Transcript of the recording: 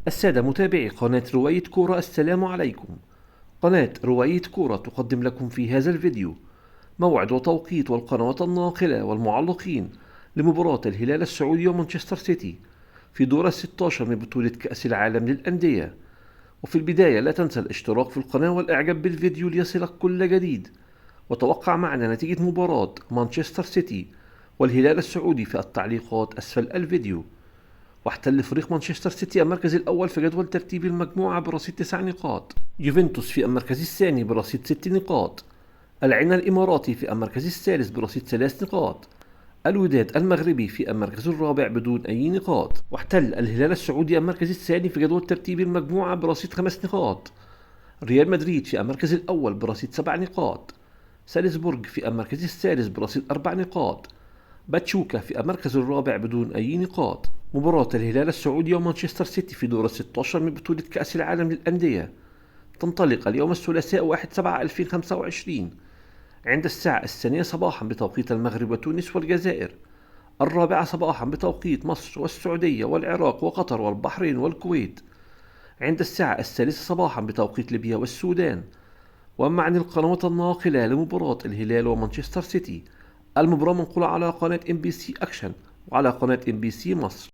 السادة متابعي قناة رواية كورة، السلام عليكم. قناة رواية كورة تقدم لكم في هذا الفيديو موعد وتوقيت والقنوات الناقلة والمعلقين لمباراة الهلال السعودي ومانشستر سيتي في دور 16 من بطولة كأس العالم للأندية. وفي البداية لا تنسى الاشتراك في القناة والإعجاب بالفيديو ليصلك كل جديد، وتوقع معنا نتيجة مباراة مانشستر سيتي والهلال السعودي في التعليقات أسفل الفيديو. واحتل فريق مانشستر سيتي المركز الأول في جدول ترتيب المجموعة برصيد 9 نقاط، يوفنتوس في المركز الثاني برصيد 6 نقاط، العين الإماراتي في المركز الثالث برصيد 3 نقاط، الوداد المغربي في المركز الرابع بدون أي نقاط. واحتل الهلال السعودي المركز الثاني في جدول ترتيب المجموعة برصيد 5 نقاط، ريال مدريد في المركز الأول برصيد 7 نقاط، سالزبورغ في المركز الثالث برصيد 4 نقاط، باتشوكا في المركز الرابع بدون أي نقاط. مباراة الهلال السعودي ومانشستر سيتي في دور 16 من بطولة كأس العالم للأندية تنطلق اليوم الثلاثاء 1/7/2025 عند الساعة 2 صباحا بتوقيت المغرب وتونس والجزائر، 4 صباحا بتوقيت مصر والسعودية والعراق وقطر والبحرين والكويت، عند الساعة 3 صباحا بتوقيت ليبيا والسودان. وأما عن القنوات الناقلة لمباراة الهلال ومانشستر سيتي، المباراة منقولة على قناة MBC أكشن وعلى قناة MBC مصر.